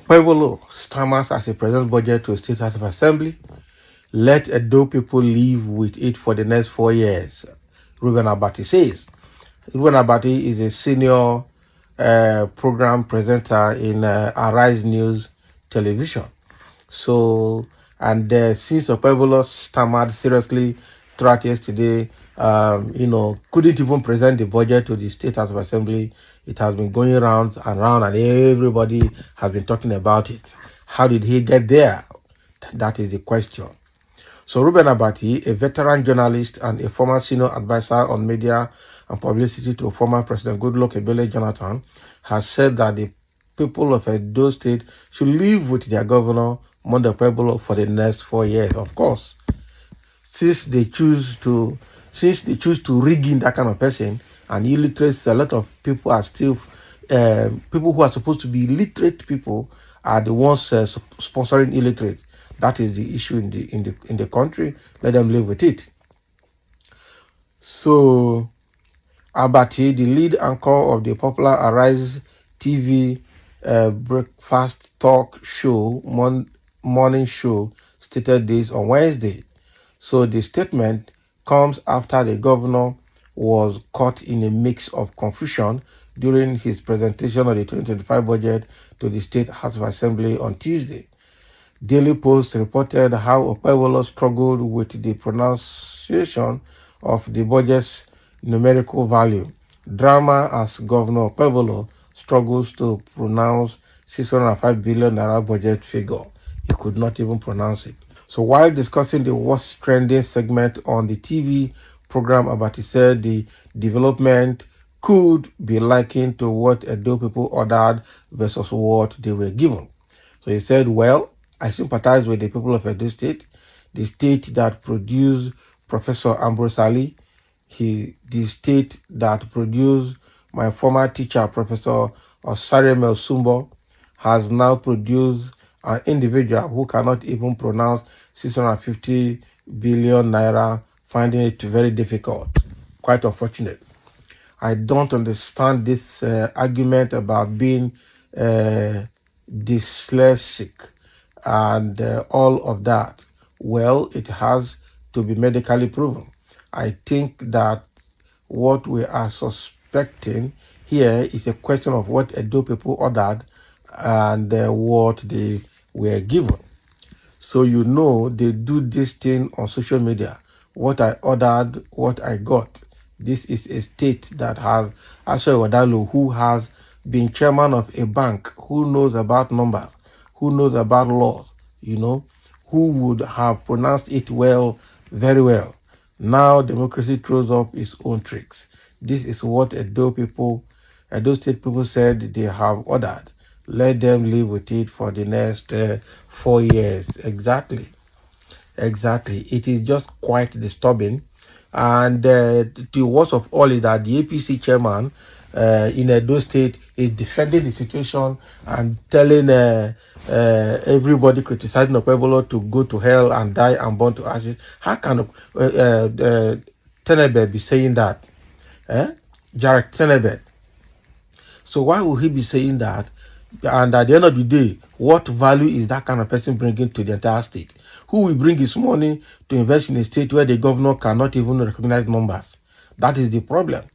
Pueblo stammers as a presents budget to State House of Assembly. Let Edo people live with it for the next 4 years, Ruben Abati says. Ruben Abati is a senior program presenter in Arise News Television. So, and since Pueblo stammered seriously throughout yesterday, couldn't even present the budget to the State House of Assembly. It has been going round and round, and everybody has been talking about it. How did he get there? That is the question. So Ruben Abati, a veteran journalist and a former senior advisor on media and publicity to former President Goodluck Ebele Jonathan, has said that the people of Edo State should live with their governor, Monday Pueblo, for the next 4 years. Of course, since they choose to rig in that kind of person, and illiterates, a lot of people are still people who are supposed to be literate people are the ones sponsoring illiterate. That is the issue in the country. Let them live with it. So Abati, the lead anchor of the popular Arise TV breakfast talk show, morning show, stated this on Wednesday. So the statement comes after the governor was caught in a mix of confusion during his presentation of the 2025 budget to the State House of Assembly on Tuesday. Daily Post reported how Okpebholo struggled with the pronunciation of the budget's numerical value. Drama as Governor Okpebholo struggles to pronounce 605 billion naira budget figure. He could not even pronounce it. So while discussing the worst trending segment on the TV program, Abati said the development could be likened to what Edo people ordered versus what they were given. So he said, well, I sympathize with the people of Edo State, the state that produced Professor Ambrose Ali, the state that produced my former teacher, Professor Osareme Osumbo, has now produced an individual who cannot even pronounce 650 billion naira, finding it very difficult. Quite unfortunate. I don't understand this argument about being dyslexic and all of that. Well, it has to be medically proven. I think that what we are suspecting here is a question of what Edo people ordered and what they were given. So they do this thing on social media. What I ordered, what I got. This is a state that has Asha Wadalo, who has been chairman of a bank, who knows about numbers, who knows about laws, who would have pronounced it well, very well. Now democracy throws up its own tricks. This is what Edo State people said they have ordered. Let them live with it for the next 4 years. Exactly. It is just quite disturbing. And the worst of all is that the APC chairman in Edo State is defending the situation and telling everybody criticizing Okpebholo to go to hell and die and burn to ashes. How can Tenebe be saying that? Jared Tenebe. So why would he be saying that? And at the end of the day, what value is that kind of person bringing to the entire state? Who will bring his money to invest in a state where the governor cannot even recognize numbers? That is the problem.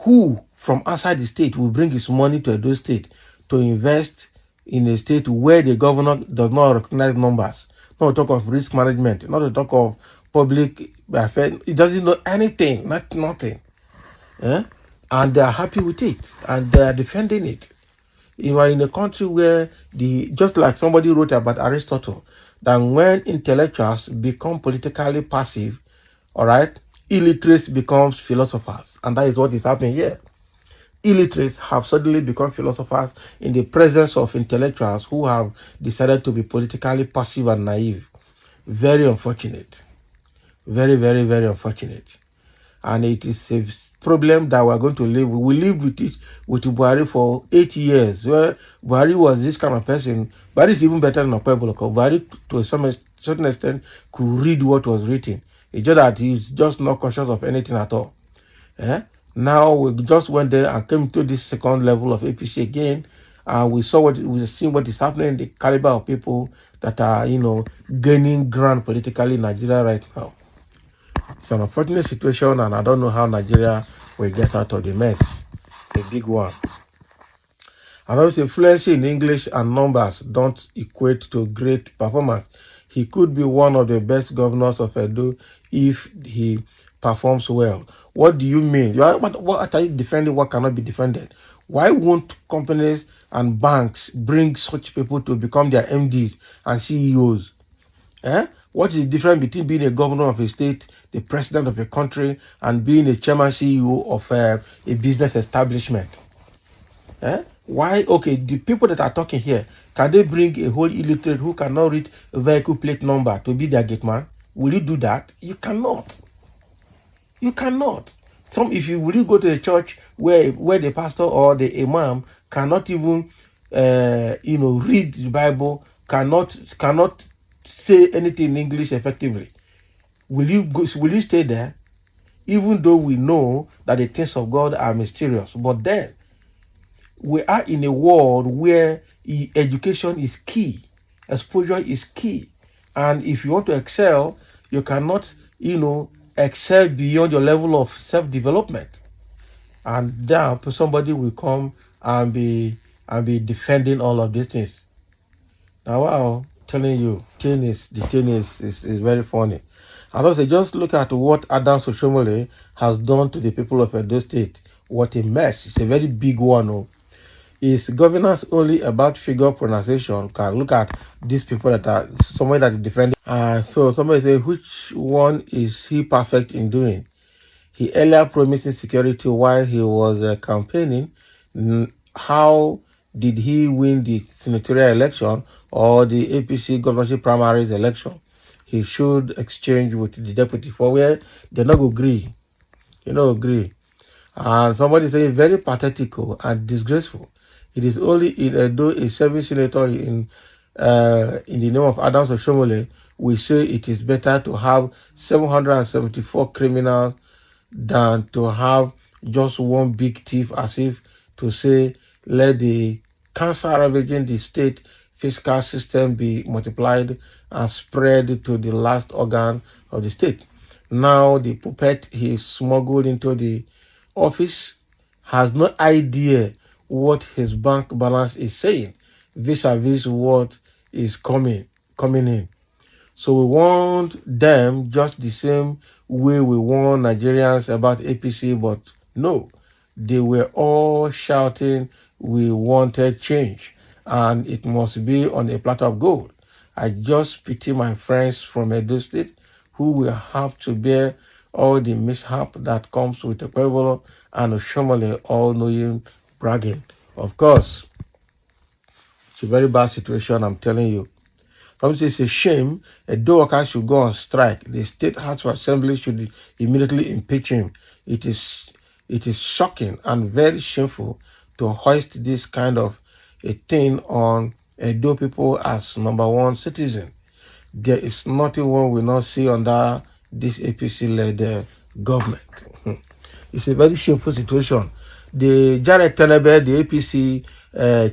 Who from outside the state will bring his money to Edo State to invest in a state where the governor does not recognize numbers? Not to talk of risk management, not to talk of public affairs. It doesn't know anything, nothing. And they are happy with it, and they are defending it. You are in a country where just like somebody wrote about Aristotle, that when intellectuals become politically passive, all right, illiterates becomes philosophers, and that is what is happening here. Illiterates have suddenly become philosophers in the presence of intellectuals who have decided to be politically passive and naive. Very unfortunate. Very, very, very unfortunate. And it is a problem that we're going to live with. We lived with it with Buhari for 8 years, where Buhari was this kind of person. Buhari is even better than Okpebholo. Buhari, to a certain extent, could read what was written. It's just that he's just not conscious of anything at all. Now we just went there and came to this second level of APC again, We've seen what is happening, the caliber of people that are, gaining ground politically in Nigeria right now. It's an unfortunate situation, and I don't know how Nigeria will get out of the mess. It's a big one. And also, fluency in English and numbers don't equate to great performance. He could be one of the best governors of Edo if he performs well. What do you mean? What are you defending? What cannot be defended? Why won't companies and banks bring such people to become their MDs and CEOs? What is the difference between being a governor of a state, the president of a country, and being a chairman CEO of a business establishment? Why? Okay, the people that are talking here, can they bring a whole illiterate who cannot read a vehicle plate number to be their gate man? Will you do that? You cannot. You cannot. Will you go to a church where the pastor or the imam cannot even read the Bible, cannot say anything in English effectively? Will you stay there? Even though we know that the things of God are mysterious, but then we are in a world where education is key, exposure is key, and if you want to excel, you cannot, excel beyond your level of self-development, and then somebody will come and be defending all of these things. Now, wow, telling you, the thing is very funny. And also, just look at what Adams Oshomole has done to the people of Edo State. What a mess! It's a very big one. Oh. Is governance only about figure pronunciation? Can look at these people that are somebody that is defending. So somebody say, which one is he perfect in doing? He earlier promised security while he was campaigning. How did he win the senatorial election or the APC governorship primaries election? He should exchange with the deputy for where they not agree. They not agree. And somebody saying very pathetic and disgraceful. It is only in Edo, a service senator in the name of Adams Oshomole, we say it is better to have 774 criminals than to have just one big thief, as if to say, let the cancer ravaging the state fiscal system be multiplied and spread to the last organ of the state. Now the puppet he smuggled into the office has no idea what his bank balance is saying vis-a-vis what is coming in. So we want them just the same way we warn Nigerians about APC, but no, they were all shouting we wanted change and it must be on a platter of gold. I just pity my friends from Edo State who will have to bear all the mishap that comes with Pueblo and Oshomole all-knowing bragging. Of course, it's a very bad situation, I'm telling you. Obviously, it's a shame. Edo workers should go on strike. The State House of Assembly should immediately impeach him. It is shocking and very shameful to hoist this kind of a thing on Edo people as number one citizen. There is nothing one will not see under this APC-led government. It's a very shameful situation. The Jared Tenebe, the APC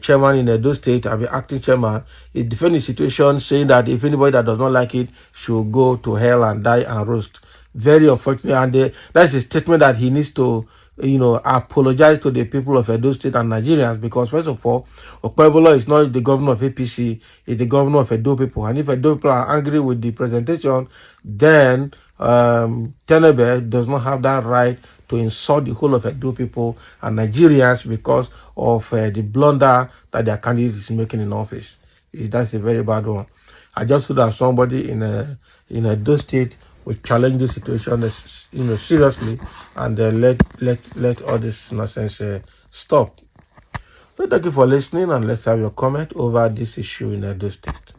chairman in Edo State, and the acting chairman, is defending the situation, saying that if anybody that does not like it should go to hell and die and roast. Very unfortunate, and that's a statement that he needs to, apologize to the people of Edo State and Nigerians, because first of all, Okpebolo is not the governor of APC, he's the governor of Edo people, and if Edo people are angry with the presentation, then Tenebe does not have that right to insult the whole of Edo people and Nigerians because of the blunder that their candidate is making in office. That's a very bad one. I just hope that somebody in Edo State will challenge this situation, seriously, and let all this nonsense stop. So thank you for listening, and let's have your comment over this issue in Edo State.